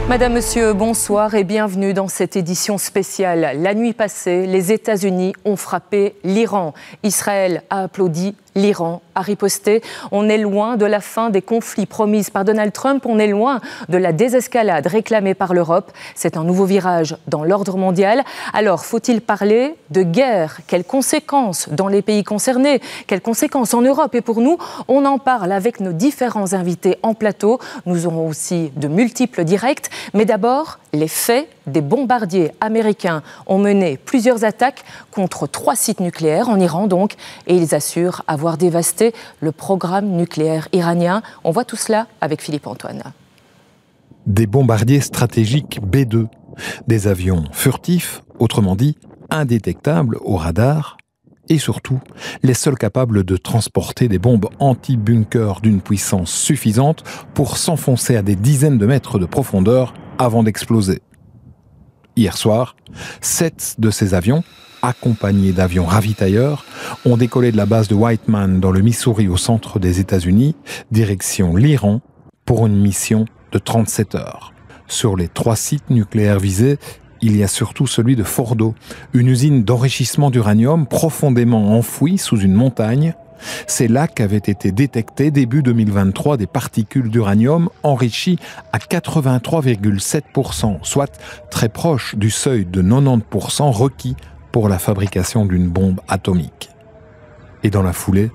Madame, Monsieur, bonsoir et bienvenue dans cette édition spéciale. La nuit passée, les États-Unis ont frappé l'Iran. Israël a applaudi, l'Iran a riposté. On est loin de la fin des conflits promises par Donald Trump. On est loin de la désescalade réclamée par l'Europe. C'est un nouveau virage dans l'ordre mondial. Alors, faut-il parler de guerre? Quelles conséquences dans les pays concernés? Quelles conséquences en Europe? Et pour nous, on en parle avec nos différents invités en plateau. Nous aurons aussi de multiples directs. Mais d'abord, les faits. Des bombardiers américains ont mené plusieurs attaques contre 3 sites nucléaires en Iran donc, et ils assurent avoir dévasté le programme nucléaire iranien. On voit tout cela avec Philippe Antoine. Des bombardiers stratégiques B-2, des avions furtifs, autrement dit indétectables au radar, et surtout les seuls capables de transporter des bombes anti-bunker d'une puissance suffisante pour s'enfoncer à des dizaines de mètres de profondeur avant d'exploser. Hier soir, 7 de ces avions, accompagnés d'avions ravitailleurs, ont décollé de la base de Whiteman dans le Missouri au centre des États-Unis, direction l'Iran, pour une mission de 37 heures. Sur les 3 sites nucléaires visés, il y a surtout celui de Fordo, une usine d'enrichissement d'uranium profondément enfouie sous une montagne. C'est là qu'avaient été détectées début 2023 des particules d'uranium enrichies à 83,7%, soit très proche du seuil de 90% requis pour la fabrication d'une bombe atomique. Et dans la foulée,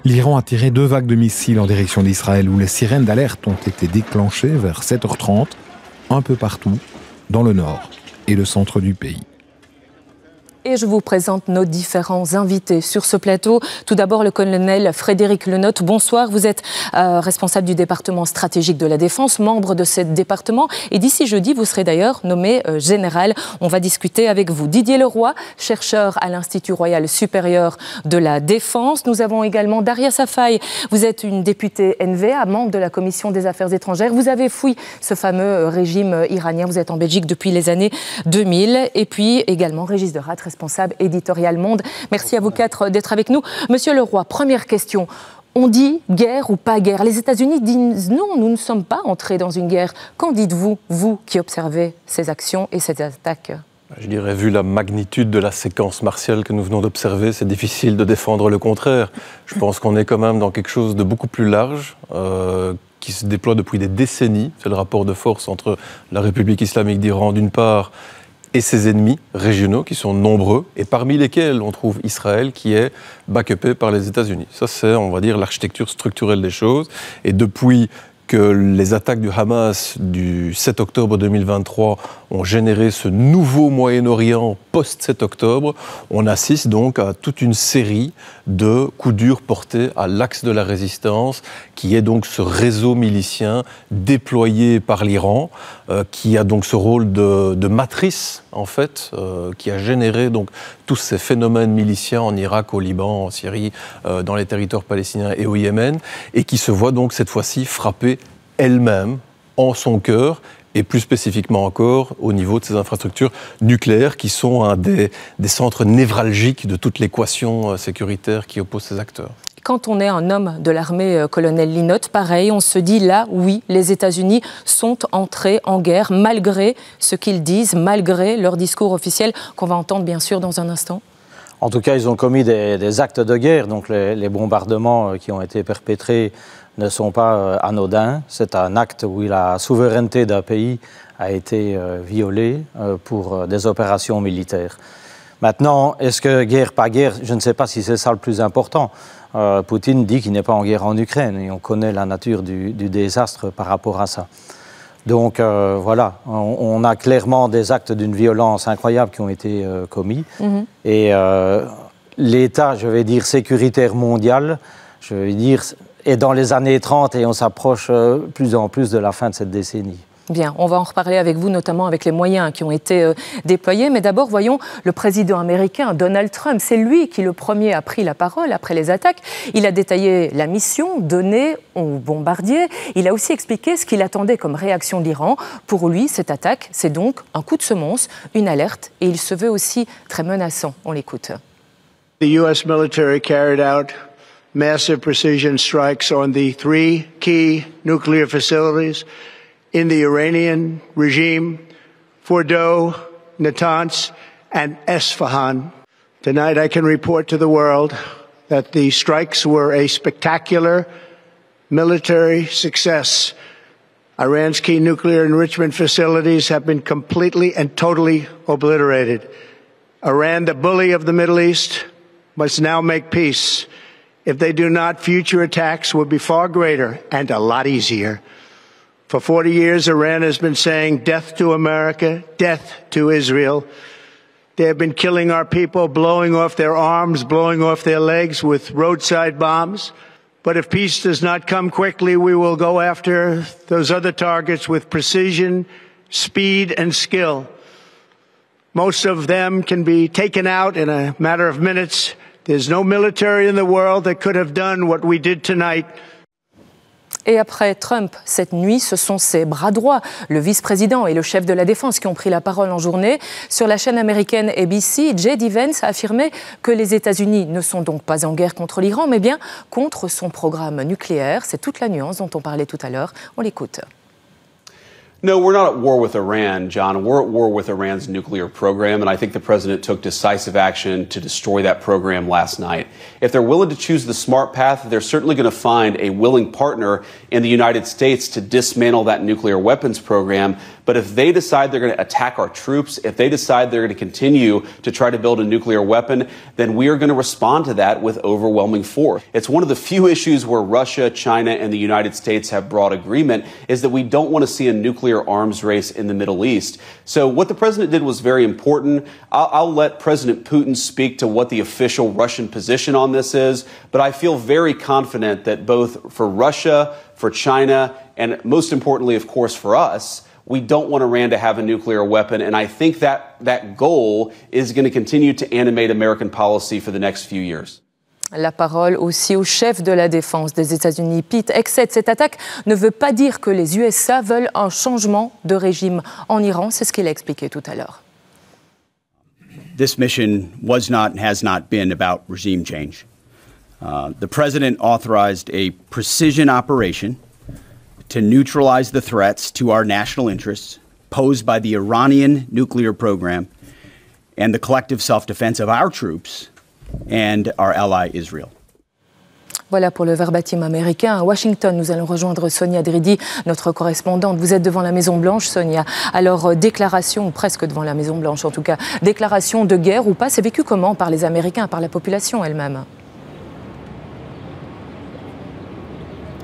l'Iran a tiré 2 vagues de missiles en direction d'Israël où les sirènes d'alerte ont été déclenchées vers 7h30, un peu partout, dans le nord et le centre du pays. Et je vous présente nos différents invités sur ce plateau. Tout d'abord, le colonel Frédéric Lenotte. Bonsoir, vous êtes responsable du département stratégique de la Défense, membre de ce département. Et d'ici jeudi, vous serez d'ailleurs nommé général. On va discuter avec vous. Didier Leroy, chercheur à l'Institut Royal Supérieur de la Défense. Nous avons également Daria Safai. Vous êtes une députée NVA, membre de la Commission des Affaires étrangères. Vous avez fui ce fameux régime iranien. Vous êtes en Belgique depuis les années 2000. Et puis également Régis Deratte, responsable éditorial Monde. Merci à vous 4 d'être avec nous. Monsieur Leroy, première question. On dit guerre ou pas guerre. Les États-Unis disent non, nous ne sommes pas entrés dans une guerre. Qu'en dites-vous, vous qui observez ces actions et ces attaques? Je dirais, vu la magnitude de la séquence martiale que nous venons d'observer, c'est difficile de défendre le contraire. Je pense qu'on est quand même dans quelque chose de beaucoup plus large, qui se déploie depuis des décennies. C'est le rapport de force entre la République islamique d'Iran, d'une part, et ses ennemis régionaux qui sont nombreux, et parmi lesquels on trouve Israël qui est backupé par les États-Unis. Ça, c'est, on va dire, l'architecture structurelle des choses. Et depuis que les attaques du Hamas du 7 octobre 2023 ont généré ce nouveau Moyen-Orient post-7 octobre, on assiste donc à toute une série de coups durs portés à l'axe de la résistance, qui est donc ce réseau milicien déployé par l'Iran, qui a donc ce rôle de matrice, en fait, qui a généré donc tous ces phénomènes miliciens en Irak, au Liban, en Syrie, dans les territoires palestiniens et au Yémen, et qui se voit donc cette fois-ci frapper elle-même en son cœur, et plus spécifiquement encore au niveau de ces infrastructures nucléaires qui sont un des centres névralgiques de toute l'équation sécuritaire qui oppose ces acteurs. Quand on est un homme de l'armée, colonel Lenotte, pareil, on se dit là, oui, les États-Unis sont entrés en guerre malgré ce qu'ils disent, malgré leur discours officiel qu'on va entendre bien sûr dans un instant. En tout cas, ils ont commis des actes de guerre, donc les bombardements qui ont été perpétrés ne sont pas anodins. C'est un acte où la souveraineté d'un pays a été violée pour des opérations militaires. Maintenant, est-ce que guerre, pas guerre, je ne sais pas si c'est ça le plus important. Poutine dit qu'il n'est pas en guerre en Ukraine et on connaît la nature du désastre par rapport à ça. Donc voilà, on a clairement des actes d'une violence incroyable qui ont été commis. Et l'état, je vais dire, sécuritaire mondial, je vais dire, est dans les années 30 et on s'approche plus en plus de la fin de cette décennie. Bien, on va en reparler avec vous, notamment avec les moyens qui ont été déployés. Mais d'abord, voyons le président américain, Donald Trump. C'est lui qui, le premier, a pris la parole après les attaques. Il a détaillé la mission donnée aux bombardiers. Il a aussi expliqué ce qu'il attendait comme réaction de l'Iran. Pour lui, cette attaque, c'est donc un coup de semonce, une alerte. Et il se veut aussi très menaçant. On l'écoute. The U.S. military carried out massive precision strikes on the 3 key nuclear facilities in the Iranian regime, Fordow, Natanz, and Esfahan. Tonight I can report to the world that the strikes were a spectacular military success. Iran's key nuclear enrichment facilities have been completely and totally obliterated. Iran, the bully of the Middle East, must now make peace. If they do not, future attacks will be far greater and a lot easier. For 40 years, Iran has been saying death to America, death to Israel. They have been killing our people, blowing off their arms, blowing off their legs with roadside bombs. But if peace does not come quickly, we will go after those other targets with precision, speed, and skill. Most of them can be taken out in a matter of minutes. There's no military in the world that could have done what we did tonight. Et après Trump, cette nuit, ce sont ses bras droits, le vice-président et le chef de la défense, qui ont pris la parole en journée. Sur la chaîne américaine ABC, J.D. Vance a affirmé que les États-Unis ne sont donc pas en guerre contre l'Iran, mais bien contre son programme nucléaire. C'est toute la nuance dont on parlait tout à l'heure. On l'écoute. No, we're not at war with Iran, John. We're at war with Iran's nuclear program, and I think the president took decisive action to destroy that program last night. If they're willing to choose the smart path, they're certainly going to find a willing partner in the United States to dismantle that nuclear weapons program. But if they decide they're going to attack our troops, if they decide they're going to continue to try to build a nuclear weapon, then we are going to respond to that with overwhelming force. It's one of the few issues where Russia, China, and the United States have broad agreement is that we don't want to see a nuclear arms race in the Middle East. So what the president did was very important. I'll let President Putin speak to what the official Russian position on this is, but I feel very confident that both for Russia, for China, and most importantly, of course, for us, we don't want Iran to have a nuclear weapon, and I think that goal is going to continue to animate American policy for the next few years. La parole aussi au chef de la défense des États-Unis, Pete Hegseth. Cette attaque ne veut pas dire que les USA veulent un changement de régime en Iran. C'est ce qu'il a expliqué tout à l'heure. This mission was not and has not been about regime change. The president authorized a precision operation to neutralize the threats to our national interests posed by the Iranian nuclear program and the collective self-defense of our troops and our ally Israel. Voilà pour le verbatim américain. À Washington, nous allons rejoindre Sonia Dridi, notre correspondante. Vous êtes devant la Maison-Blanche, Sonia. Alors, déclaration, ou presque devant la Maison-Blanche en tout cas, déclaration de guerre ou pas, c'est vécu comment par les Américains, par la population elle-même ?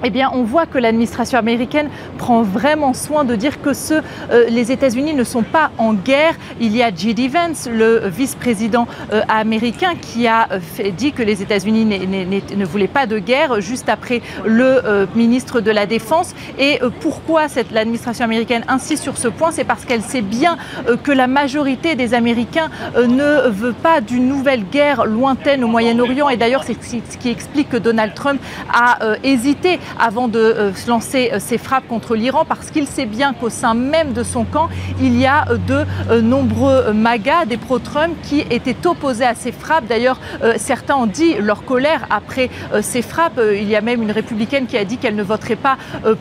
Eh bien, on voit que l'administration américaine prend vraiment soin de dire que les États-Unis ne sont pas en guerre. Il y a J.D. Vance, le vice-président américain, qui a dit que les États-Unis ne voulaient pas de guerre, juste après le ministre de la Défense. Et pourquoi l'administration américaine insiste sur ce point? C'est parce qu'elle sait bien que la majorité des Américains ne veut pas d'une nouvelle guerre lointaine au Moyen-Orient. Et d'ailleurs, c'est ce qui explique que Donald Trump a hésité avant de lancer ses frappes contre l'Iran, parce qu'il sait bien qu'au sein même de son camp, il y a de nombreux MAGA, des pro-Trump, qui étaient opposés à ces frappes. D'ailleurs, certains ont dit leur colère après ces frappes. Il y a même une républicaine qui a dit qu'elle ne voterait pas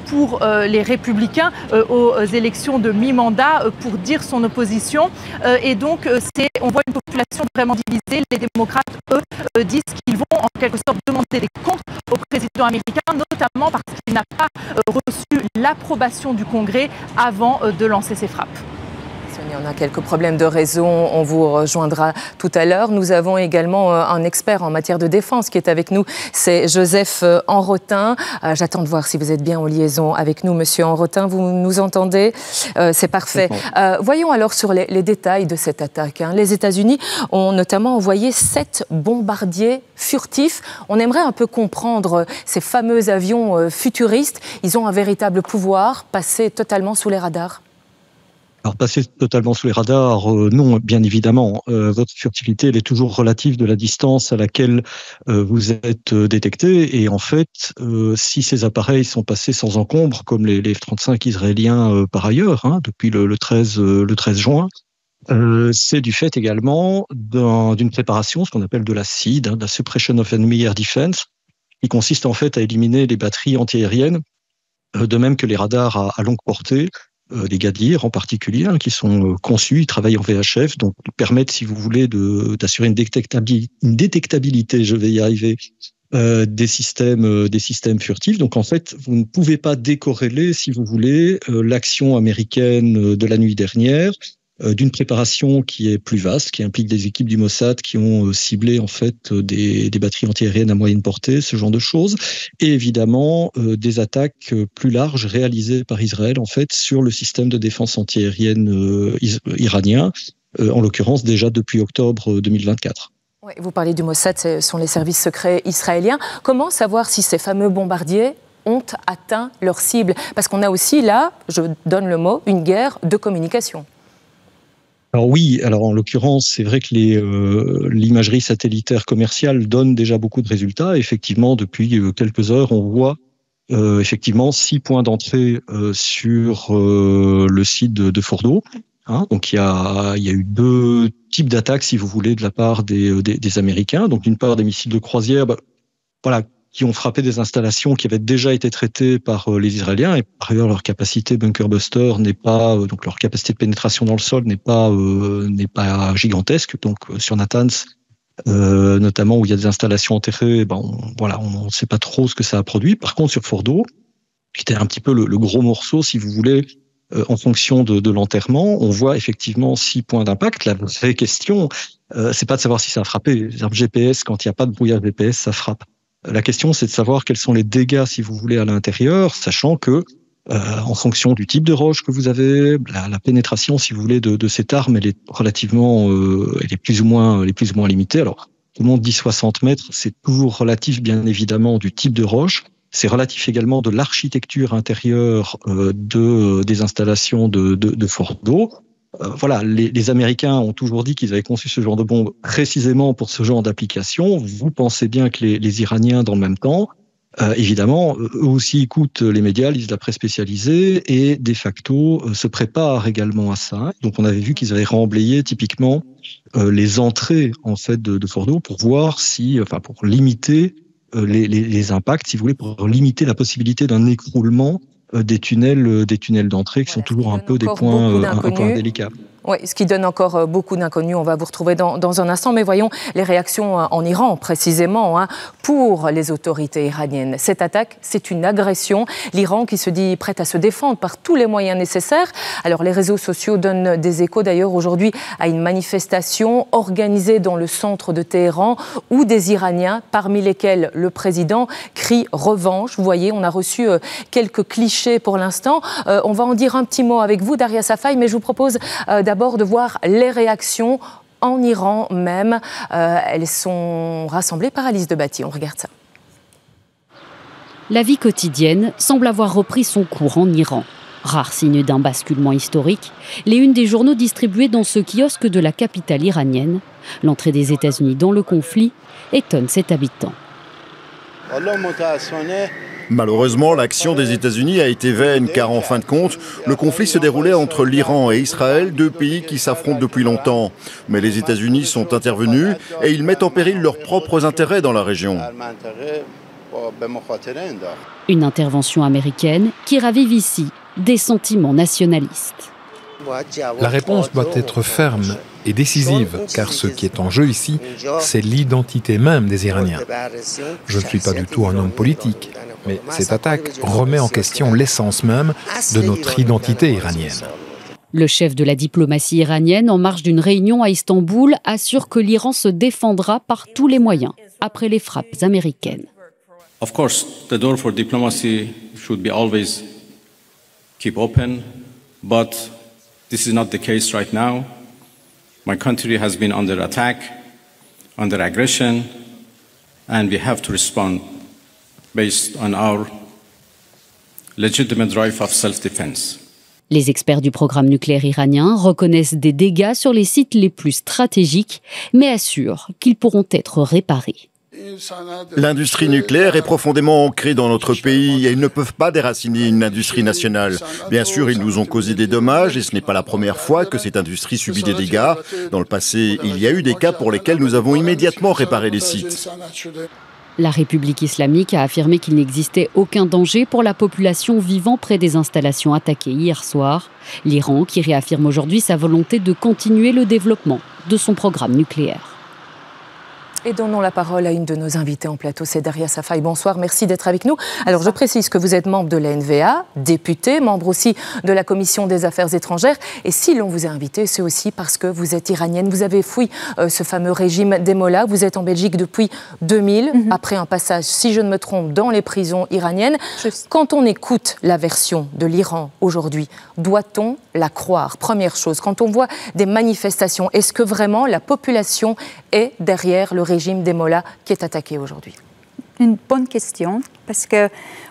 pour les républicains aux élections de mi-mandat pour dire son opposition. Et donc, on voit une population vraiment divisée. Les démocrates, eux, disent qu'ils vont en quelque sorte demander des comptes au président américain, notamment parce qu'il n'a pas reçu l'approbation du Congrès avant de lancer ses frappes. On a quelques problèmes de réseau, on vous rejoindra tout à l'heure. Nous avons également un expert en matière de défense qui est avec nous, c'est Joseph Enrotin. J'attends de voir si vous êtes bien en liaison avec nous, Monsieur Enrotin, vous nous entendez? C'est parfait. Voyons alors sur les détails de cette attaque. Les États-Unis ont notamment envoyé 7 bombardiers furtifs. On aimerait un peu comprendre ces fameux avions futuristes. Ils ont un véritable pouvoir, passer totalement sous les radars. Alors, passer totalement sous les radars, non, bien évidemment. Votre furtivité, elle est toujours relative de la distance à laquelle vous êtes détecté. Et en fait, si ces appareils sont passés sans encombre, comme les F-35 israéliens par ailleurs, depuis le 13 juin, c'est du fait également d'une préparation, ce qu'on appelle de la SEAD, de la Suppression of Enemy Air Defense, qui consiste en fait à éliminer les batteries antiaériennes de même que les radars à longue portée, les Gadir en particulier, qui sont conçus, ils travaillent en VHF, donc ils permettent, si vous voulez, d'assurer une détectabilité, je vais y arriver, des systèmes furtifs. Donc en fait, vous ne pouvez pas décorréler, si vous voulez, l'action américaine de la nuit dernière d'une préparation qui est plus vaste, qui implique des équipes du Mossad qui ont ciblé en fait des batteries antiaériennes à moyenne portée, ce genre de choses, et évidemment des attaques plus larges réalisées par Israël en fait sur le système de défense antiaérienne iranien, en l'occurrence déjà depuis octobre 2024. Oui, vous parlez du Mossad, ce sont les services secrets israéliens. Comment savoir si ces fameux bombardiers ont atteint leur cible? Parce qu'on a aussi là, je donne le mot, une guerre de communication. Alors oui, en l'occurrence, c'est vrai que l'imagerie satellitaire commerciale donne déjà beaucoup de résultats. Effectivement, depuis quelques heures, on voit effectivement 6 points d'entrée sur le site de Fordo. Donc il y a eu 2 types d'attaques, si vous voulez, de la part des Américains. Donc d'une part des missiles de croisière, qui ont frappé des installations qui avaient déjà été traitées par les Israéliens, et par ailleurs leur capacité bunker buster n'est pas, donc leur capacité de pénétration dans le sol n'est pas gigantesque. Donc sur Natanz, notamment où il y a des installations enterrées, on ne sait pas trop ce que ça a produit. Par contre sur Fordo, qui était un petit peu le gros morceau, si vous voulez, en fonction de l'enterrement, on voit effectivement 6 points d'impact. La vraie question, c'est pas de savoir si ça a frappé. Le GPS, quand il n'y a pas de brouillard GPS, ça frappe. La question, c'est de savoir quels sont les dégâts, si vous voulez, à l'intérieur, sachant que, en fonction du type de roche que vous avez, la pénétration, si vous voulez, de cette arme, elle est relativement, elle est plus ou moins limitée. Alors, tout le monde dit 60 mètres, c'est toujours relatif, bien évidemment, du type de roche. C'est relatif également de l'architecture intérieure des installations de Fordo. Les Américains ont toujours dit qu'ils avaient conçu ce genre de bombe précisément pour ce genre d'application. Vous pensez bien que les Iraniens, dans le même temps, évidemment, eux aussi écoutent les médias, lisent la presse spécialisée et de facto se préparent également à ça. Donc on avait vu qu'ils avaient remblayé typiquement les entrées en fait de Fordo pour voir pour limiter les impacts, si vous voulez, pour limiter la possibilité d'un écroulement des tunnels d'entrée qui sont toujours un peu points délicats. Oui, ce qui donne encore beaucoup d'inconnus. On va vous retrouver dans un instant. Mais voyons les réactions en Iran, précisément, pour les autorités iraniennes. Cette attaque, c'est une agression. L'Iran qui se dit prête à se défendre par tous les moyens nécessaires. Alors, les réseaux sociaux donnent des échos, d'ailleurs, aujourd'hui, à une manifestation organisée dans le centre de Téhéran, où des Iraniens, parmi lesquels le président, crient revanche. Vous voyez, on a reçu quelques clichés pour l'instant. On va en dire un petit mot avec vous, Daria Safai, mais je vous propose d'abord de voir les réactions en Iran même. Elles sont rassemblées par Alice Debatty. On regarde ça. La vie quotidienne semble avoir repris son cours en Iran. Rare signe d'un basculement historique, les unes des journaux distribués dans ce kiosque de la capitale iranienne. L'entrée des États-Unis dans le conflit étonne cet habitant. Malheureusement, l'action des États-Unis a été vaine car en fin de compte, le conflit se déroulait entre l'Iran et Israël, 2 pays qui s'affrontent depuis longtemps. Mais les États-Unis sont intervenus et ils mettent en péril leurs propres intérêts dans la région. Une intervention américaine qui ravive ici des sentiments nationalistes. La réponse doit être ferme et décisive, car ce qui est en jeu ici, c'est l'identité même des Iraniens. Je ne suis pas du tout un homme politique, mais cette attaque remet en question l'essence même de notre identité iranienne. Le chef de la diplomatie iranienne, en marge d'une réunion à Istanbul, assure que l'Iran se défendra par tous les moyens après les frappes américaines. Of course, the door for diplomacy should be always keep open, but this is not the case right now. My country has been under attack, under aggression, and we have to respond based on our legitimate right of self-defense. Les experts du programme nucléaire iranien reconnaissent des dégâts sur les sites les plus stratégiques, mais assurent qu'ils pourront être réparés. L'industrie nucléaire est profondément ancrée dans notre pays et ils ne peuvent pas déraciner une industrie nationale. Bien sûr, ils nous ont causé des dommages et ce n'est pas la première fois que cette industrie subit des dégâts. Dans le passé, il y a eu des cas pour lesquels nous avons immédiatement réparé les sites. La République islamique a affirmé qu'il n'existait aucun danger pour la population vivant près des installations attaquées hier soir. L'Iran qui réaffirme aujourd'hui sa volonté de continuer le développement de son programme nucléaire. Et donnons la parole à une de nos invitées en plateau, c'est Daria Safai. Bonsoir, merci d'être avec nous. Alors je précise que vous êtes membre de la NVA, député, membre aussi de la Commission des Affaires étrangères. Et si l'on vous a invité, c'est aussi parce que vous êtes iranienne. Vous avez fui ce fameux régime des Mollahs. Vous êtes en Belgique depuis 2000, après un passage, si je ne me trompe, dans les prisons iraniennes. Quand on écoute la version de l'Iran aujourd'hui, doit-on la croire? Première chose, quand on voit des manifestations, est-ce que vraiment la population est derrière le régime des Mollahs qui est attaqué aujourd'hui? Une bonne question, parce que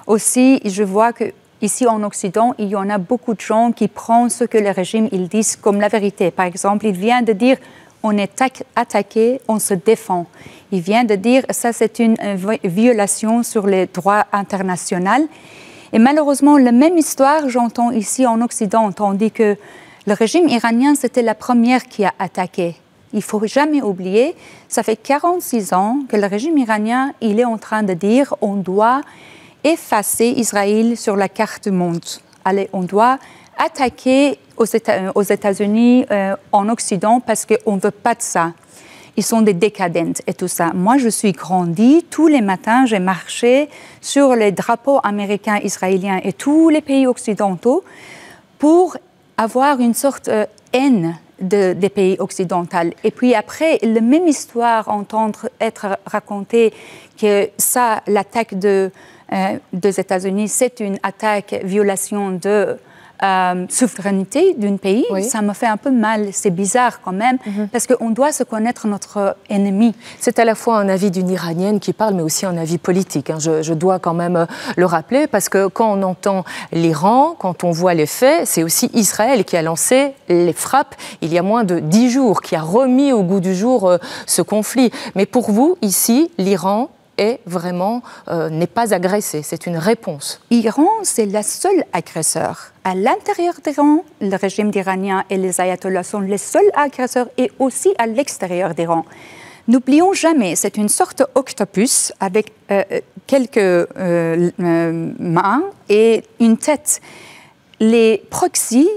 aussi je vois que ici en Occident, il y en a beaucoup de gens qui prennent ce que le régime ils disent comme la vérité. Par exemple, il vient de dire on est attaqué, on se défend. Il vient de dire ça c'est une violation sur les droits internationaux. Et malheureusement, la même histoire j'entends ici en Occident, tandis que le régime iranien c'était la première qui a attaqué. Il ne faut jamais oublier, ça fait 46 ans que le régime iranien il est en train de dire on doit effacer Israël sur la carte du monde. Allez, on doit attaquer aux États-Unis, en Occident, parce qu'on ne veut pas de ça. Ils sont des décadents et tout ça. Moi, je suis grandie, tous les matins, j'ai marché sur les drapeaux américains, israéliens et tous les pays occidentaux pour avoir une sorte de haine des pays occidentaux. Et puis après, la même histoire, entendre être racontée que ça, l'attaque des États-Unis, c'est une attaque, violation de souveraineté d'un pays, oui. Ça me fait un peu mal. C'est bizarre quand même, parce qu'on doit se connaître notre ennemi. C'est à la fois un avis d'une Iranienne qui parle, mais aussi un avis politique. Je dois quand même le rappeler, parce que quand on entend l'Iran, quand on voit les faits, c'est aussi Israël qui a lancé les frappes il y a moins de 10 jours, qui a remis au goût du jour ce conflit. Mais pour vous, ici, l'Iran est vraiment n'est pas agressé, c'est une réponse. L'Iran, c'est le seul agresseur. À l'intérieur d'Iran, le régime iranien et les ayatollahs sont les seuls agresseurs, et aussi à l'extérieur d'Iran. N'oublions jamais, c'est une sorte d'octopus avec quelques mains et une tête. Les proxys,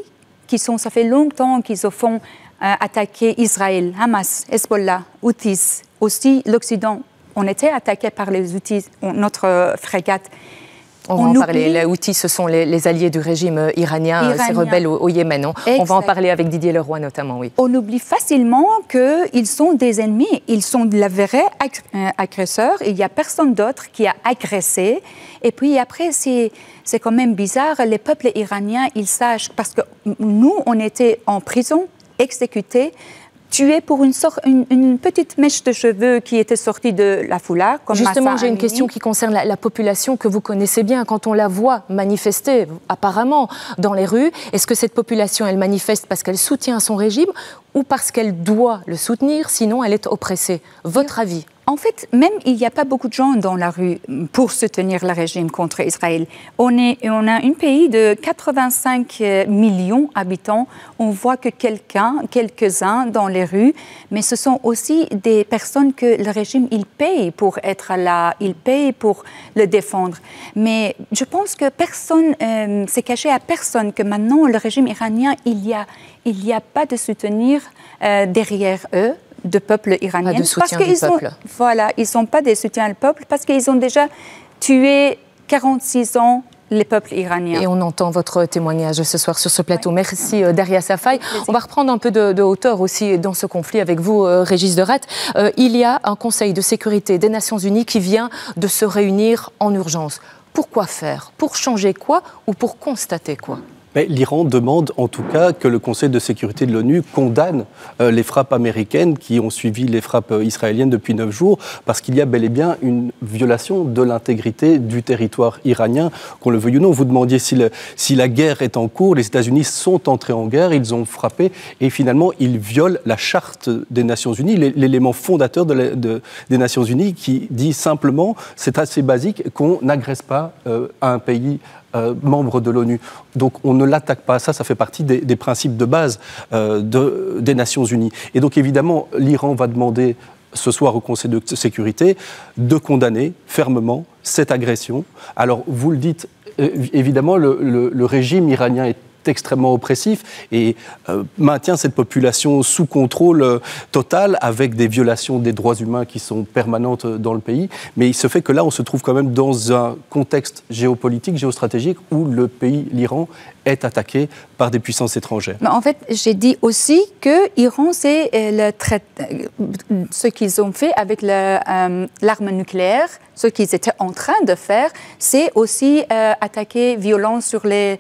ça fait longtemps qu'ils se font attaquer Israël, Hamas, Hezbollah, Houthis, aussi l'Occident. On était attaqué par les Houthis, notre frégate. On va en parler. Les Houthis, ce sont les alliés du régime iranien. Ces rebelles au Yémen. On va en parler avec Didier Leroy notamment, oui. On oublie facilement qu'ils sont des ennemis. Ils sont de la vraie agresseurs. Il n'y a personne d'autre qui a agressé. Et puis après, c'est quand même bizarre. Les peuples iraniens, ils sachent, parce que nous, on était en prison, exécutés, tué pour une petite mèche de cheveux qui était sortie de la foulard. Comme justement, j'ai une question qui concerne la population que vous connaissez bien. Quand on la voit manifester, apparemment, dans les rues, est-ce que cette population, elle manifeste parce qu'elle soutient son régime ou parce qu'elle doit le soutenir, sinon elle est oppressée? Votre avis? En fait, même il n'y a pas beaucoup de gens dans la rue pour soutenir le régime contre Israël. On a un pays de 85 millions d'habitants. On voit que quelques-uns dans les rues, mais ce sont aussi des personnes que le régime il paye pour être là, il paye pour le défendre. Mais je pense que personne, c'est caché à personne que maintenant le régime iranien, il y a pas de soutenir derrière eux. De peuple iranien. Pas de soutien du peuple. Voilà, ils ne sont pas des soutiens du peuple parce qu'ils ont déjà tué 46 ans les peuples iraniens. Et on entend votre témoignage ce soir sur ce plateau. Merci Daria Safai. On va reprendre un peu de hauteur aussi dans ce conflit avec vous, Régis de Radt. Il y a un Conseil de sécurité des Nations Unies qui vient de se réunir en urgence. Pourquoi faire? Pour changer quoi ou pour constater quoi? L'Iran demande en tout cas que le Conseil de sécurité de l'ONU condamne les frappes américaines qui ont suivi les frappes israéliennes depuis 9 jours, parce qu'il y a bel et bien une violation de l'intégrité du territoire iranien, qu'on le veuille ou non. Vous demandiez si la guerre est en cours, les États-Unis sont entrés en guerre, ils ont frappé et finalement ils violent la charte des Nations Unies, l'élément fondateur des Nations Unies qui dit simplement, c'est assez basique, qu'on n'agresse pas un pays membre de l'ONU. Donc on ne l'attaque pas. Ça fait partie des principes de base des Nations Unies. Et donc évidemment, l'Iran va demander ce soir au Conseil de sécurité, de condamner fermement cette agression. Alors, vous le dites, évidemment, le régime iranien est extrêmement oppressif et maintient cette population sous contrôle total avec des violations des droits humains qui sont permanentes dans le pays. Mais il se fait que là, on se trouve quand même dans un contexte géopolitique, géostratégique où le pays, l'Iran, est attaqué par des puissances étrangères. Mais en fait, j'ai dit aussi que l'Iran, c'est ce qu'ils ont fait avec l'arme nucléaire, ce qu'ils étaient en train de faire, c'est aussi attaquer violence sur les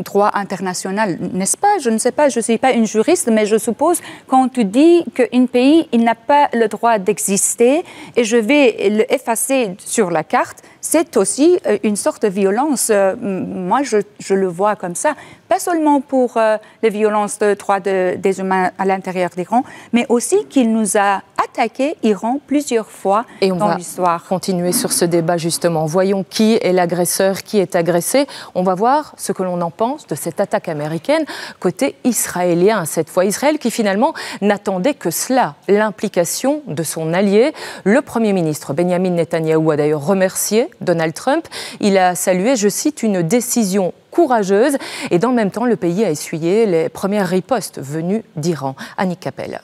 droits internationaux, n'est-ce pas? Je ne sais pas, je ne suis pas une juriste, mais je suppose quand tu dis qu'un pays il n'a pas le droit d'exister et je vais l'effacer sur la carte, c'est aussi une sorte de violence. Moi, je le vois comme ça. Pas seulement pour les violences de droits des humains à l'intérieur d'Iran, mais aussi qu'il nous a attaqué, Iran, plusieurs fois dans l'histoire. On va continuer sur ce débat, justement. Voyons qui est l'agresseur, qui est agressé. On va voir ce que l'on en pense de cette attaque américaine côté israélien. Cette fois, Israël qui finalement n'attendait que cela, l'implication de son allié. Le Premier ministre Benjamin Netanyahou a d'ailleurs remercié Donald Trump. Il a salué, je cite, une décision courageuse et dans le même temps, le pays a essuyé les premières ripostes venues d'Iran. Annick Capel.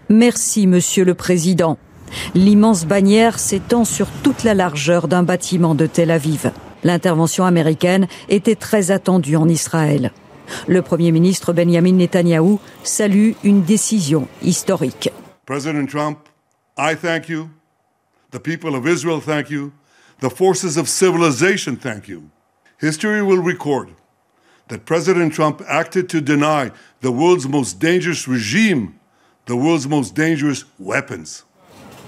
Merci, Monsieur le Président. L'immense bannière s'étend sur toute la largeur d'un bâtiment de Tel Aviv. L'intervention américaine était très attendue en Israël. Le Premier ministre Benjamin Netanyahou salue une décision historique. President Trump, I thank you. The people of Israel thank you. The forces of civilization thank you. History will record that President Trump acted to deny the world's most dangerous regime, the world's most dangerous weapons.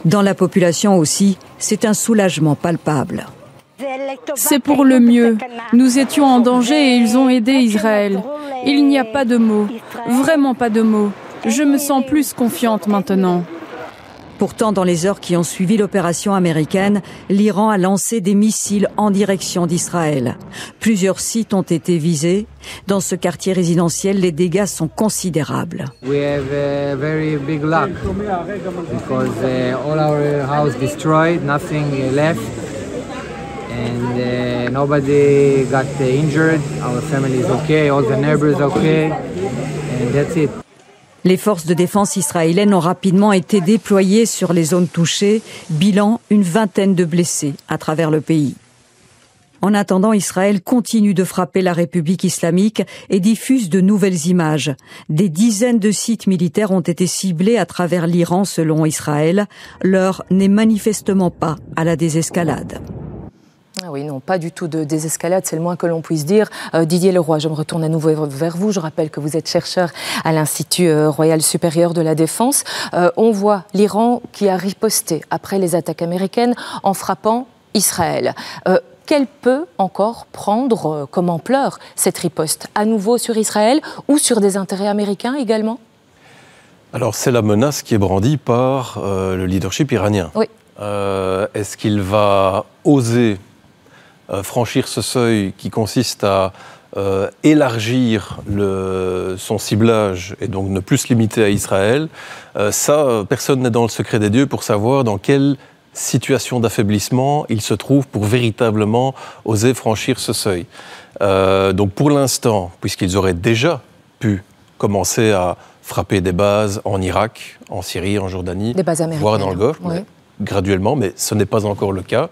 Dans la population aussi, c'est un soulagement palpable. C'est pour le mieux. Nous étions en danger et ils ont aidé Israël. Il n'y a pas de mots, vraiment pas de mots. Je me sens plus confiante maintenant. Pourtant, dans les heures qui ont suivi l'opération américaine, l'Iran a lancé des missiles en direction d'Israël. Plusieurs sites ont été visés. Dans ce quartier résidentiel, les dégâts sont considérables. We have very big luck because all our house destroyed, nothing left, and nobody got injured. Our family is okay, all the neighbors okay, and that's it. Les forces de défense israéliennes ont rapidement été déployées sur les zones touchées. Bilan, une vingtaine de blessés à travers le pays. En attendant, Israël continue de frapper la République islamique et diffuse de nouvelles images. Des dizaines de sites militaires ont été ciblés à travers l'Iran selon Israël. L'heure n'est manifestement pas à la désescalade. Ah oui, non, pas du tout de désescalade, c'est le moins que l'on puisse dire. Didier Leroy, je me retourne à nouveau vers vous. Je rappelle que vous êtes chercheur à l'Institut Royal Supérieur de la Défense. On voit l'Iran qui a riposté après les attaques américaines en frappant Israël. Quelle peut encore prendre comme ampleur cette riposte? À nouveau sur Israël ou sur des intérêts américains également? Alors, c'est la menace qui est brandie par le leadership iranien. Oui. Est-ce qu'il va oser franchir ce seuil qui consiste à élargir son ciblage et donc ne plus se limiter à Israël? Ça, personne n'est dans le secret des dieux pour savoir dans quelle situation d'affaiblissement il se trouve pour véritablement oser franchir ce seuil. Donc pour l'instant, puisqu'ils auraient déjà pu commencer à frapper des bases en Irak, en Syrie, en Jordanie, voire dans le Golfe, oui. Graduellement, mais ce n'est pas encore le cas,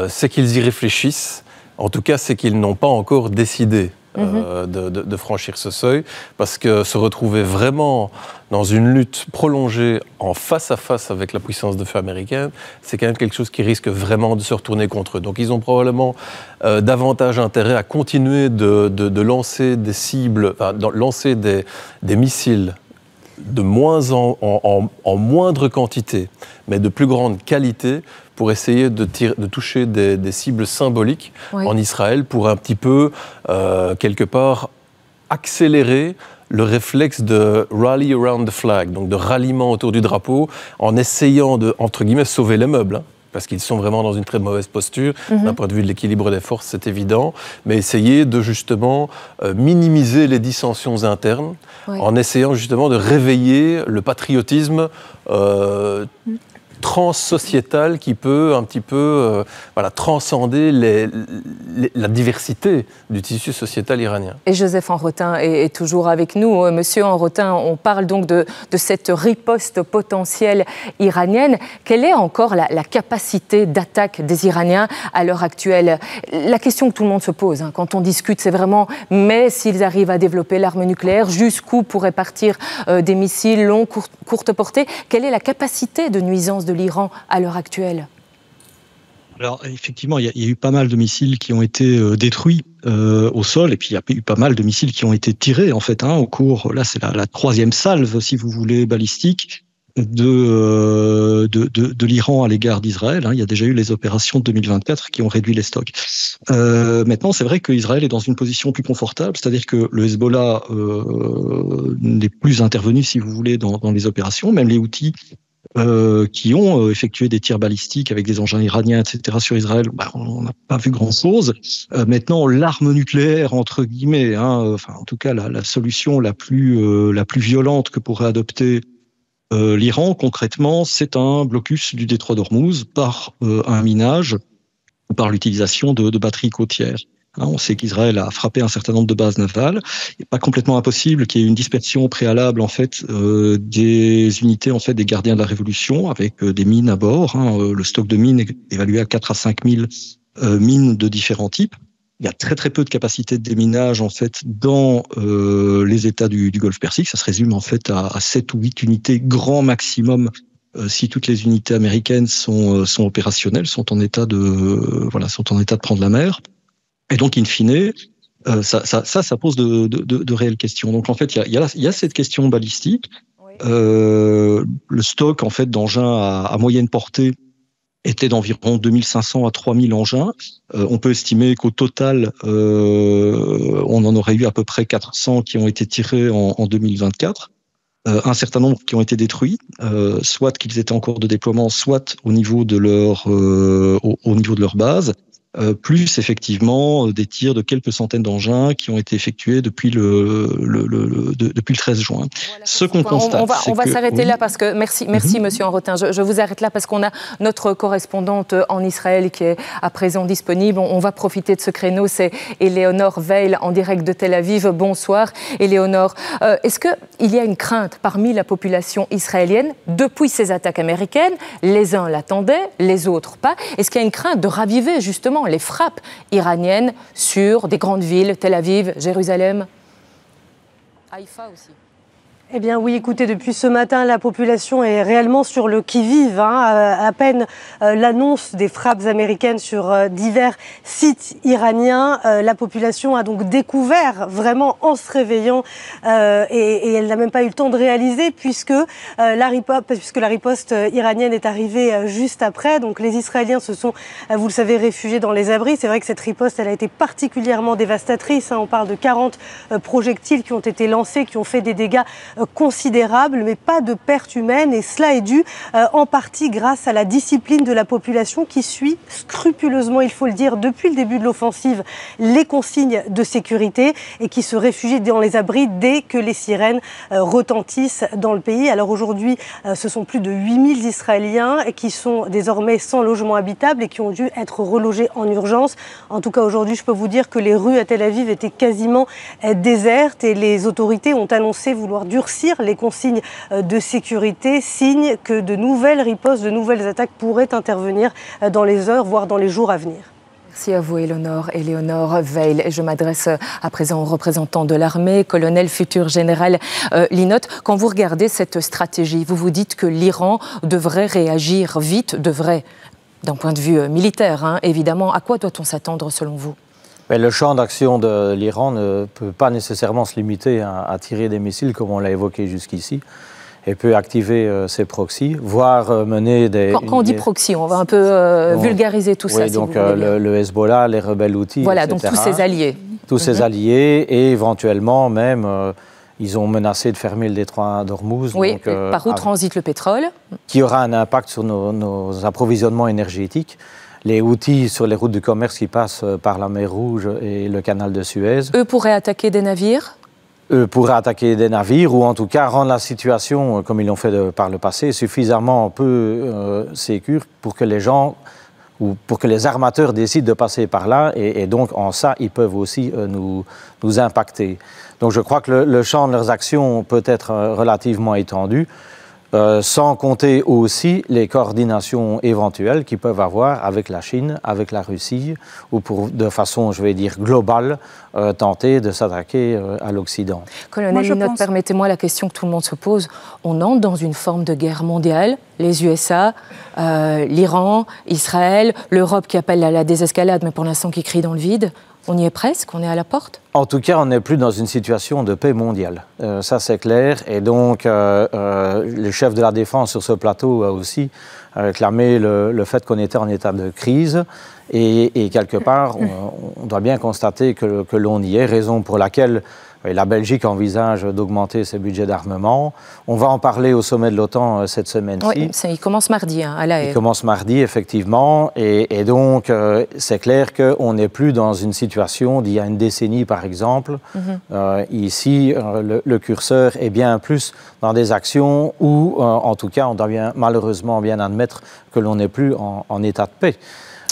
c'est qu'ils y réfléchissent. En tout cas, c'est qu'ils n'ont pas encore décidé de franchir ce seuil, parce que se retrouver vraiment dans une lutte prolongée en face à face avec la puissance de feu américaine, c'est quand même quelque chose qui risque vraiment de se retourner contre eux. Donc ils ont probablement davantage intérêt à continuer de lancer des cibles, enfin, lancer des missiles de en moindre quantité, mais de plus grande qualité, pour essayer de toucher des cibles symboliques en Israël, pour un petit peu, quelque part, accélérer le réflexe de rally around the flag, donc de ralliement autour du drapeau, en essayant de, entre guillemets, sauver les meubles. parce qu'ils sont vraiment dans une très mauvaise posture. D'un point de vue de l'équilibre des forces, c'est évident. Mais essayer de justement minimiser les dissensions internes en essayant justement de réveiller le patriotisme transsociétal qui peut un petit peu transcender la diversité du tissu sociétal iranien. Et Joseph Enrotin est toujours avec nous. Monsieur Enrotin, on parle donc de cette riposte potentielle iranienne. Quelle est encore la capacité d'attaque des Iraniens à l'heure actuelle? La question que tout le monde se pose quand on discute, c'est vraiment, mais s'ils arrivent à développer l'arme nucléaire, jusqu'où pourraient partir des missiles longs, courte portée? Quelle est la capacité de nuisance de l'Iran à l'heure actuelle? Alors effectivement, il y a eu pas mal de missiles qui ont été détruits au sol, et puis il y a eu pas mal de missiles qui ont été tirés en fait au cours. Là, c'est la troisième salve, si vous voulez, balistique de l'Iran à l'égard d'Israël. Il y a déjà eu les opérations de 2024 qui ont réduit les stocks. Maintenant, c'est vrai qu'Israël est dans une position plus confortable, c'est-à-dire que le Hezbollah n'est plus intervenu, si vous voulez, dans les opérations. Même les Houthis qui ont effectué des tirs balistiques avec des engins iraniens, etc. sur Israël, on n'a pas vu grand-chose. Maintenant, l'arme nucléaire, entre guillemets, en tout cas la solution la plus violente que pourrait adopter l'Iran, concrètement, c'est un blocus du détroit d'Ormuz par un minage ou par l'utilisation de batteries côtières. On sait qu'Israël a frappé un certain nombre de bases navales. Il n'est pas complètement impossible qu'il y ait une dispersion préalable en fait des unités en fait des gardiens de la Révolution avec des mines à bord. Le stock de mines est évalué à 4 à 5 000 mines de différents types. Il y a très très peu de capacité de déminage en fait dans les États du Golfe Persique. Ça se résume en fait à 7 ou 8 unités grand maximum. Si toutes les unités américaines sont opérationnelles, sont en état de prendre la mer. Et donc, in fine, ça pose de réelles questions. Donc, en fait, il y a cette question balistique. Le stock, en fait, d'engins à moyenne portée était d'environ 2500 à 3000 engins. On peut estimer qu'au total, on en aurait eu à peu près 400 qui ont été tirés en 2024. Un certain nombre qui ont été détruits, soit qu'ils étaient en cours de déploiement, soit au niveau de leur base. Plus effectivement des tirs de quelques centaines d'engins qui ont été effectués depuis le 13 juin. Voilà, ce qu'on constate, on va s'arrêter là parce que merci Monsieur Enrotin. Je vous arrête là parce qu'on a notre correspondante en Israël qui est à présent disponible. On va profiter de ce créneau. C'est Éléonore Veil en direct de Tel Aviv. Bonsoir Éléonore. Est-ce qu'il y a une crainte parmi la population israélienne depuis ces attaques américaines? Les uns l'attendaient, les autres pas. Est-ce qu'il y a une crainte de raviver justement les frappes iraniennes sur des grandes villes, Tel Aviv, Jérusalem, Haïfa aussi? Eh bien oui, écoutez, depuis ce matin, la population est réellement sur le qui-vive. À peine l'annonce des frappes américaines sur divers sites iraniens, la population a donc découvert vraiment en se réveillant et elle n'a même pas eu le temps de réaliser puisque la riposte iranienne est arrivée juste après. Donc les Israéliens se sont, vous le savez, réfugiés dans les abris. C'est vrai que cette riposte, elle a été particulièrement dévastatrice. On parle de 40 projectiles qui ont été lancés, qui ont fait des dégâts considérable, mais pas de pertes humaines. Et cela est dû en partie grâce à la discipline de la population qui suit scrupuleusement, il faut le dire, depuis le début de l'offensive, les consignes de sécurité et qui se réfugient dans les abris dès que les sirènes retentissent dans le pays. Alors aujourd'hui, ce sont plus de 8000 Israéliens qui sont désormais sans logement habitable et qui ont dû être relogés en urgence. En tout cas, aujourd'hui, je peux vous dire que les rues à Tel Aviv étaient quasiment désertes et les autorités ont annoncé vouloir durcir les consignes de sécurité, signe que de nouvelles ripostes, de nouvelles attaques pourraient intervenir dans les heures, voire dans les jours à venir. Merci à vous, Éléonore Veil. Et je m'adresse à présent aux représentants de l'armée, colonel, futur général Linotte. Quand vous regardez cette stratégie, vous vous dites que l'Iran devrait réagir vite, d'un point de vue militaire, évidemment. À quoi doit-on s'attendre selon vous ? Le champ d'action de l'Iran ne peut pas nécessairement se limiter à tirer des missiles, comme on l'a évoqué jusqu'ici, et peut activer ses proxys, voire mener des... Quand on dit proxy, on va un peu vulgariser tout ça, si donc vous voulez. Le Hezbollah, les rebelles Houthis, voilà, etc. Donc tous ces alliés. Tous ces alliés, et éventuellement même Ils ont menacé de fermer le détroit d'Ormuz. Oui, donc, par où transite le pétrole. Qui aura un impact sur nos approvisionnements énergétiques. Les Houthis sur les routes de commerce qui passent par la mer Rouge et le canal de Suez. Eux pourraient attaquer des navires ? Eux pourraient attaquer des navires ou en tout cas rendre la situation, comme ils l'ont fait par le passé, suffisamment peu sécure pour que les gens ou pour que les armateurs décident de passer par là et donc en ça, ils peuvent aussi nous impacter. Donc je crois que le champ de leurs actions peut être relativement étendu. Sans compter aussi les coordinations éventuelles qu'ils peuvent avoir avec la Chine, avec la Russie, ou de façon, je vais dire, globale, tenter de s'attaquer à l'Occident. Colonel Linotte, permettez-moi la question que tout le monde se pose. On entre dans une forme de guerre mondiale, les USA, l'Iran, Israël, l'Europe qui appelle à la désescalade, mais pour l'instant qui crie dans le vide. On y est presque, on est à la porte? En tout cas, on n'est plus dans une situation de paix mondiale. Ça, c'est clair. Et donc, le chef de la défense sur ce plateau a aussi clamé le fait qu'on était en état de crise. Et quelque part, on doit bien constater que l'on y est, raison pour laquelle la Belgique envisage d'augmenter ses budgets d'armement. On va en parler au sommet de l'OTAN cette semaine-ci. Oui, il commence mardi à La Haye. Il commence mardi, effectivement. Et donc, c'est clair qu'on n'est plus dans une situation d'il y a une décennie, par exemple. Ici, le curseur est bien plus dans des actions où, en tout cas, on doit malheureusement bien admettre que l'on n'est plus en état de paix.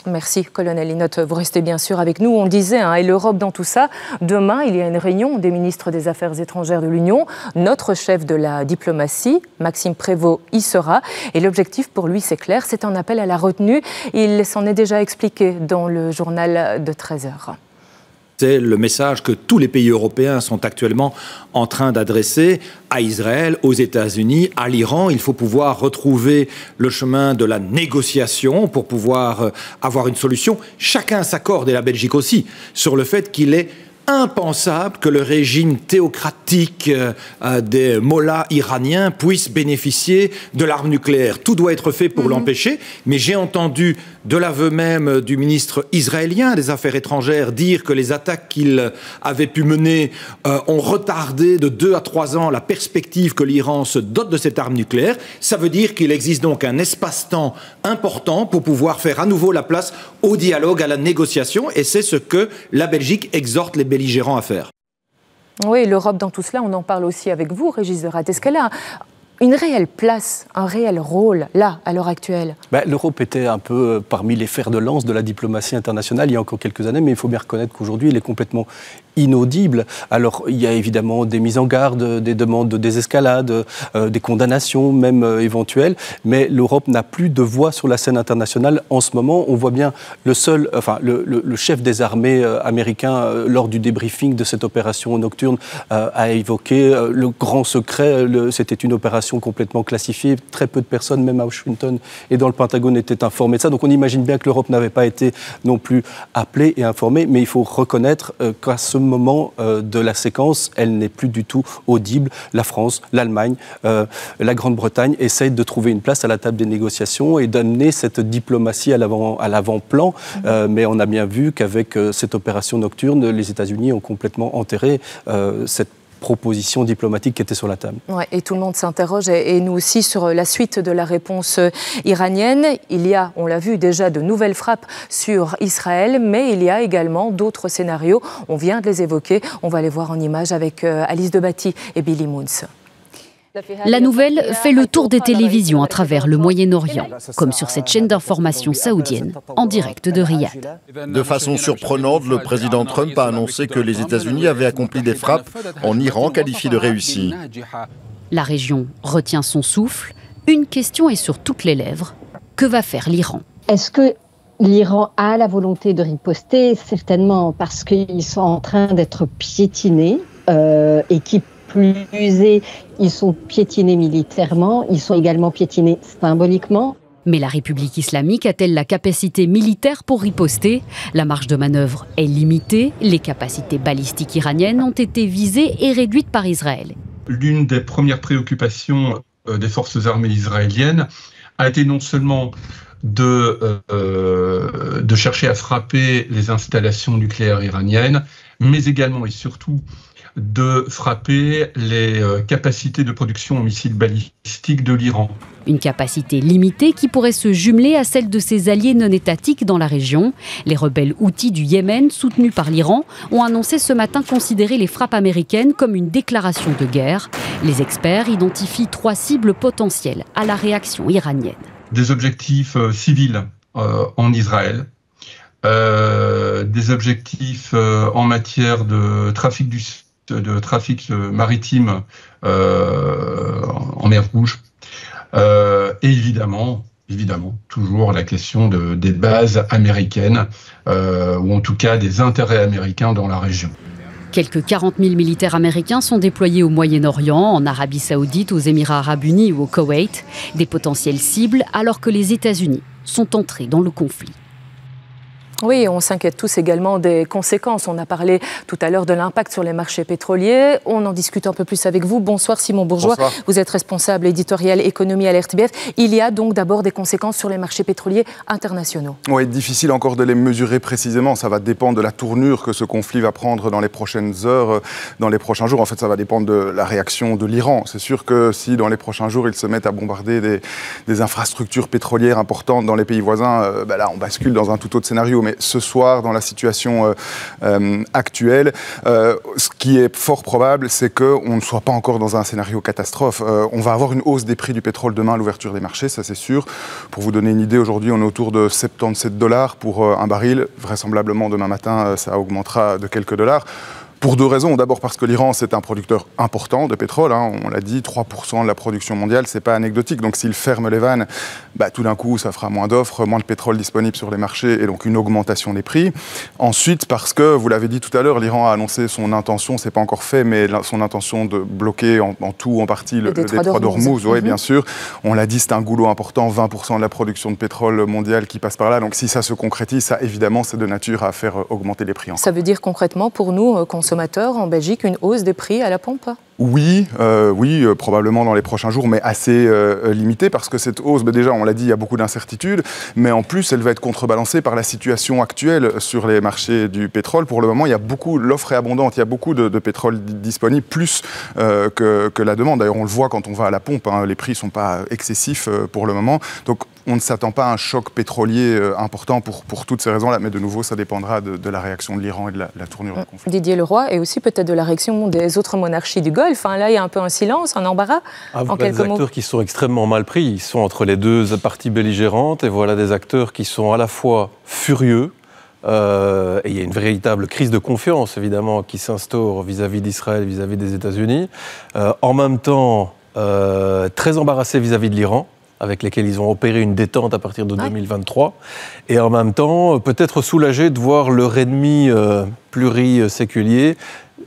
Merci, colonel Linotte. Vous restez bien sûr avec nous. On le disait, et l'Europe dans tout ça. Demain, il y a une réunion des ministres des Affaires étrangères de l'Union. Notre chef de la diplomatie, Maxime Prévost, y sera. Et l'objectif pour lui, c'est clair, c'est un appel à la retenue. Il s'en est déjà expliqué dans le journal de 13h. C'est le message que tous les pays européens sont actuellement en train d'adresser à Israël, aux États-Unis, à l'Iran. Il faut pouvoir retrouver le chemin de la négociation pour pouvoir avoir une solution. Chacun s'accorde, et la Belgique aussi, sur le fait qu'il est impensable que le régime théocratique des mollahs iraniens puisse bénéficier de l'arme nucléaire. Tout doit être fait pour l'empêcher, mais j'ai entendu de l'aveu même du ministre israélien des Affaires étrangères dire que les attaques qu'il avait pu mener ont retardé de 2 à 3 ans la perspective que l'Iran se dote de cette arme nucléaire. Ça veut dire qu'il existe donc un espace-temps important pour pouvoir faire à nouveau la place au dialogue, à la négociation, et c'est ce que la Belgique exhorte les belligérants à faire. Oui, l'Europe dans tout cela, on en parle aussi avec vous, Régis de Radt. Est-ce qu'elle a une réelle place, un réel rôle, là, à l'heure actuelle? L'Europe était un peu parmi les fers de lance de la diplomatie internationale il y a encore quelques années, mais il faut bien reconnaître qu'aujourd'hui, elle est complètement inaudible. Alors, il y a évidemment des mises en garde, des demandes de désescalade, des condamnations même éventuelles, mais l'Europe n'a plus de voix sur la scène internationale en ce moment. On voit bien le chef des armées américain, lors du débriefing de cette opération nocturne, a évoqué le grand secret. C'était une opération complètement classifiée. Très peu de personnes, même à Washington et dans le Pentagone, étaient informées de ça. Donc on imagine bien que l'Europe n'avait pas été non plus appelée et informée, mais il faut reconnaître qu'à ce moment de la séquence, elle n'est plus du tout audible. La France, l'Allemagne, la Grande-Bretagne essayent de trouver une place à la table des négociations et d'amener cette diplomatie à l'avant-plan. Mais on a bien vu qu'avec cette opération nocturne, les États-Unis ont complètement enterré cette proposition diplomatique qui était sur la table. Ouais, et tout le monde s'interroge, et nous aussi, sur la suite de la réponse iranienne. Il y a, on l'a vu déjà, de nouvelles frappes sur Israël, mais il y a également d'autres scénarios. On vient de les évoquer. On va les voir en images avec Alice Debatty et Billy Moons. La nouvelle fait le tour des télévisions à travers le Moyen-Orient, comme sur cette chaîne d'information saoudienne, en direct de Riyad. De façon surprenante, le président Trump a annoncé que les États-Unis avaient accompli des frappes en Iran qualifiées de réussies. La région retient son souffle. Une question est sur toutes les lèvres. Que va faire l'Iran? Est-ce que l'Iran a la volonté de riposter? Certainement, parce qu'ils sont en train d'être piétinés et qui plus est, ils sont piétinés militairement, ils sont également piétinés symboliquement. Mais la République islamique a-t-elle la capacité militaire pour riposter? La marge de manœuvre est limitée, les capacités balistiques iraniennes ont été visées et réduites par Israël. L'une des premières préoccupations des forces armées israéliennes a été non seulement de chercher à frapper les installations nucléaires iraniennes, mais également et surtout de frapper les capacités de production en missiles balistiques de l'Iran. Une capacité limitée qui pourrait se jumeler à celle de ses alliés non étatiques dans la région. Les rebelles houthis du Yémen, soutenus par l'Iran, ont annoncé ce matin considérer les frappes américaines comme une déclaration de guerre. Les experts identifient 3 cibles potentielles à la réaction iranienne. Des objectifs civils en Israël, des objectifs en matière de trafic maritime en mer Rouge, et évidemment, toujours la question des bases américaines, ou en tout cas des intérêts américains dans la région. Quelques 40 000 militaires américains sont déployés au Moyen-Orient, en Arabie Saoudite, aux Émirats Arabes Unis ou au Koweït. Des potentielles cibles alors que les États-Unis sont entrés dans le conflit. Oui, on s'inquiète tous également des conséquences. On a parlé tout à l'heure de l'impact sur les marchés pétroliers. On en discute un peu plus avec vous. Bonsoir Simon Bourgeois. Bonsoir. Vous êtes responsable éditorial économie à l'RTBF. Il y a donc d'abord des conséquences sur les marchés pétroliers internationaux. Oui, difficile encore de les mesurer précisément. Ça va dépendre de la tournure que ce conflit va prendre dans les prochaines heures, dans les prochains jours. En fait, ça va dépendre de la réaction de l'Iran. C'est sûr que si dans les prochains jours, ils se mettent à bombarder des infrastructures pétrolières importantes dans les pays voisins, là, on bascule dans un tout autre scénario. Mais ce soir, dans la situation actuelle, ce qui est fort probable, c'est qu'on ne soit pas encore dans un scénario catastrophe. On va avoir une hausse des prix du pétrole demain à l'ouverture des marchés, ça c'est sûr. Pour vous donner une idée, aujourd'hui, on est autour de 77 $ pour un baril. Vraisemblablement, demain matin, ça augmentera de quelques dollars. Pour 2 raisons. D'abord parce que l'Iran, c'est un producteur important de pétrole. On l'a dit, 3% de la production mondiale, c'est pas anecdotique. Donc s'il ferme les vannes, tout d'un coup, ça fera moins d'offres, moins de pétrole disponible sur les marchés et donc une augmentation des prix. Ensuite, parce que, vous l'avez dit tout à l'heure, l'Iran a annoncé son intention, c'est pas encore fait, mais son intention de bloquer en tout ou en partie le détroit d'Ormuz. Oui, bien sûr. On l'a dit, c'est un goulot important, 20% de la production de pétrole mondiale qui passe par là. Donc si ça se concrétise, ça évidemment, c'est de nature à faire augmenter les prix encore. Ça veut dire concrètement pour nous, consommateurs en Belgique, une hausse des prix à la pompe? Oui, probablement dans les prochains jours, mais assez limitée, parce que cette hausse, déjà, on l'a dit, il y a beaucoup d'incertitudes, mais en plus, elle va être contrebalancée par la situation actuelle sur les marchés du pétrole. Pour le moment, l'offre est abondante, il y a beaucoup de pétrole disponible, plus que la demande. D'ailleurs, on le voit quand on va à la pompe, les prix ne sont pas excessifs pour le moment. Donc, on ne s'attend pas à un choc pétrolier important pour toutes ces raisons-là, mais de nouveau, ça dépendra de la réaction de l'Iran et de la tournure du conflit. Didier Leroy, et aussi peut-être de la réaction des autres monarchies du Golfe. Là, il y a un peu un silence, un embarras. Voilà des acteurs qui sont extrêmement mal pris. Ils sont entre les 2 parties belligérantes, et voilà des acteurs qui sont à la fois furieux, et il y a une véritable crise de confiance, évidemment, qui s'instaure vis-à-vis d'Israël, vis-à-vis des États-Unis. En même temps, très embarrassés vis-à-vis de l'Iran, avec lesquels ils ont opéré une détente à partir de 2023, et en même temps, peut-être soulagés de voir leur ennemi pluriséculier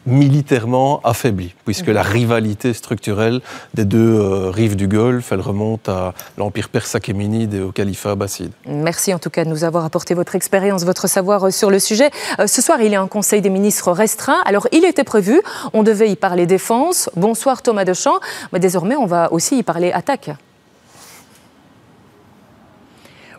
militairement affaibli, puisque la rivalité structurelle des 2 rives du Golfe, elle remonte à l'empire perse achéménide et au califat abbasside. Merci en tout cas de nous avoir apporté votre expérience, votre savoir sur le sujet. Ce soir, il y a un conseil des ministres restreint. Alors, il était prévu, on devait y parler défense. Bonsoir Thomas Deschamps, mais désormais, on va aussi y parler attaque.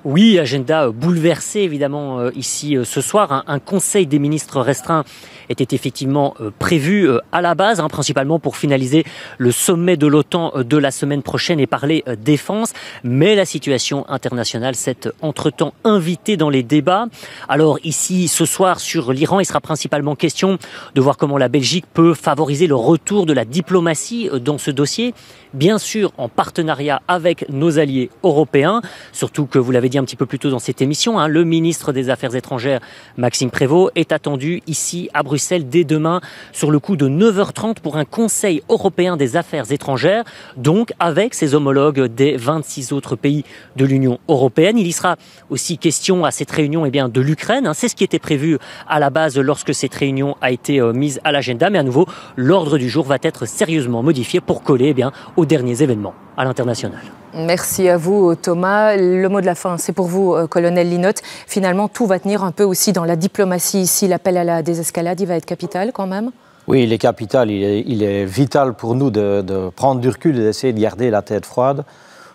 Oui, agenda bouleversé évidemment ici ce soir. Un conseil des ministres restreint était effectivement prévu à la base, principalement pour finaliser le sommet de l'OTAN de la semaine prochaine et parler défense. Mais la situation internationale s'est entre-temps invitée dans les débats. Alors ici, ce soir, sur l'Iran, il sera principalement question de voir comment la Belgique peut favoriser le retour de la diplomatie dans ce dossier. Bien sûr, en partenariat avec nos alliés européens, surtout que vous l'avez dit un petit peu plus tôt dans cette émission, le ministre des Affaires étrangères, Maxime Prévost, est attendu ici à Bruxelles dès demain sur le coup de 9h30 pour un Conseil européen des affaires étrangères, donc avec ses homologues des 26 autres pays de l'Union européenne. Il y sera aussi question à cette réunion de l'Ukraine. C'est ce qui était prévu à la base lorsque cette réunion a été mise à l'agenda, mais à nouveau, l'ordre du jour va être sérieusement modifié pour coller aux derniers événements à l'international. Merci à vous Thomas. Le mot de la fin, c'est pour vous, colonel Linotte. Finalement, tout va tenir un peu aussi dans la diplomatie ici. L'appel à la désescalade, il va être capital quand même? Oui, il est capital. Il est vital pour nous de prendre du recul et d'essayer de garder la tête froide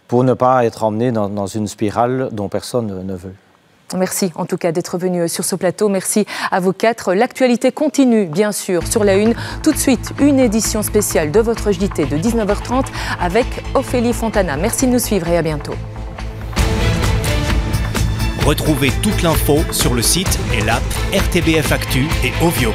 pour ne pas être emmené dans une spirale dont personne ne veut. Merci en tout cas d'être venu sur ce plateau. Merci à vous quatre. L'actualité continue bien sûr sur la Une. Tout de suite, une édition spéciale de votre JT de 19h30 avec Ophélie Fontana. Merci de nous suivre et à bientôt. Retrouvez toute l'info sur le site et l'app RTBF Actu et Ovio.